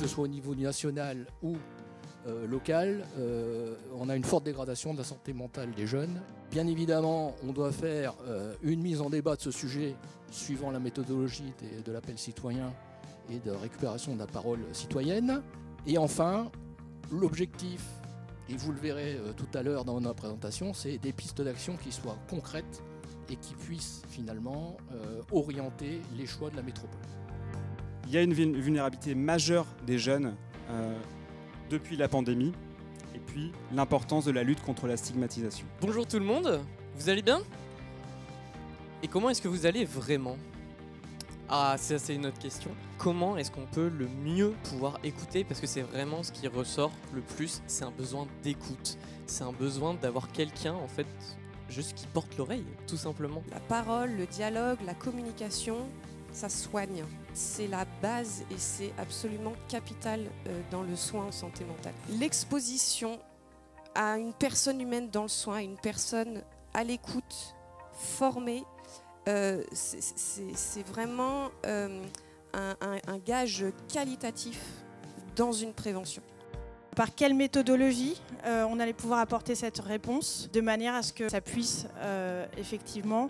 ce soit au niveau national ou local, on a une forte dégradation de la santé mentale des jeunes. Bien évidemment, on doit faire une mise en débat de ce sujet suivant la méthodologie de l'appel citoyen et de récupération de la parole citoyenne. Et enfin, l'objectif, et vous le verrez tout à l'heure dans notre présentation, c'est des pistes d'action qui soient concrètes et qui puissent finalement orienter les choix de la métropole. Il y a une vulnérabilité majeure des jeunes depuis la pandémie, et puis l'importance de la lutte contre la stigmatisation. Bonjour tout le monde, vous allez bien? Et comment est-ce que vous allez vraiment? Ah, ça c'est une autre question. Comment est-ce qu'on peut le mieux pouvoir écouter? Parce que c'est vraiment ce qui ressort le plus, c'est un besoin d'écoute. C'est un besoin d'avoir quelqu'un en fait juste qui porte l'oreille, tout simplement. La parole, le dialogue, la communication, ça soigne. C'est la base et c'est absolument capital dans le soin en santé mentale. L'exposition à une personne humaine dans le soin, une personne à l'écoute, formée, c'est vraiment un gage qualitatif dans une prévention. Par quelle méthodologie on allait pouvoir apporter cette réponse de manière à ce que ça puisse effectivement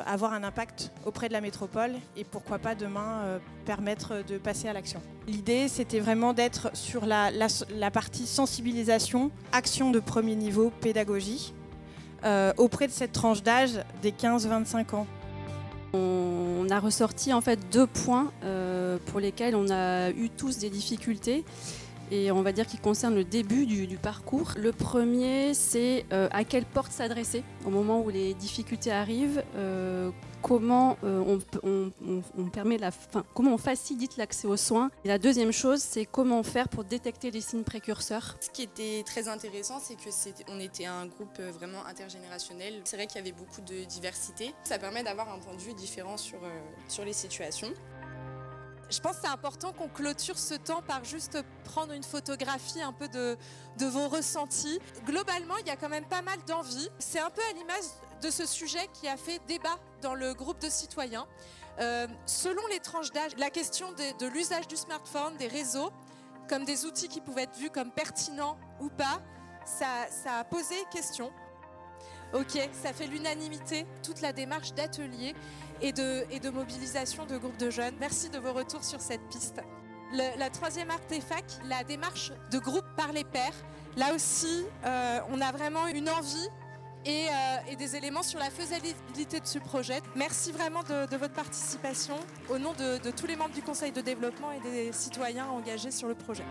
avoir un impact auprès de la métropole et pourquoi pas demain permettre de passer à l'action. L'idée c'était vraiment d'être sur la partie sensibilisation, action de premier niveau, pédagogie, auprès de cette tranche d'âge des 15-25 ans. On a ressorti en fait 2 points pour lesquels on a eu tous des difficultés. Et on va dire qu'il concerne le début du parcours. Le premier, c'est à quelle porte s'adresser au moment où les difficultés arrivent, comment comment on facilite l'accès aux soins. Et la deuxième chose, c'est comment faire pour détecter les signes précurseurs. Ce qui était très intéressant, c'est qu'on était un groupe vraiment intergénérationnel. C'est vrai qu'il y avait beaucoup de diversité. Ça permet d'avoir un point de vue différent sur les situations. Je pense que c'est important qu'on clôture ce temps par juste prendre une photographie un peu de vos ressentis. Globalement, il y a quand même pas mal d'envie. C'est un peu à l'image de ce sujet qui a fait débat dans le groupe de citoyens. Selon les tranches d'âge, la question de l'usage du smartphone, des réseaux, comme des outils qui pouvaient être vus comme pertinents ou pas, ça a posé question. Ok, ça fait l'unanimité, toute la démarche d'atelier et de mobilisation de groupes de jeunes. Merci de vos retours sur cette piste. La troisième artefact, la démarche de groupe par les pairs. Là aussi, on a vraiment une envie et des éléments sur la faisabilité de ce projet. Merci vraiment de votre participation au nom de tous les membres du Conseil de développement et des citoyens engagés sur le projet.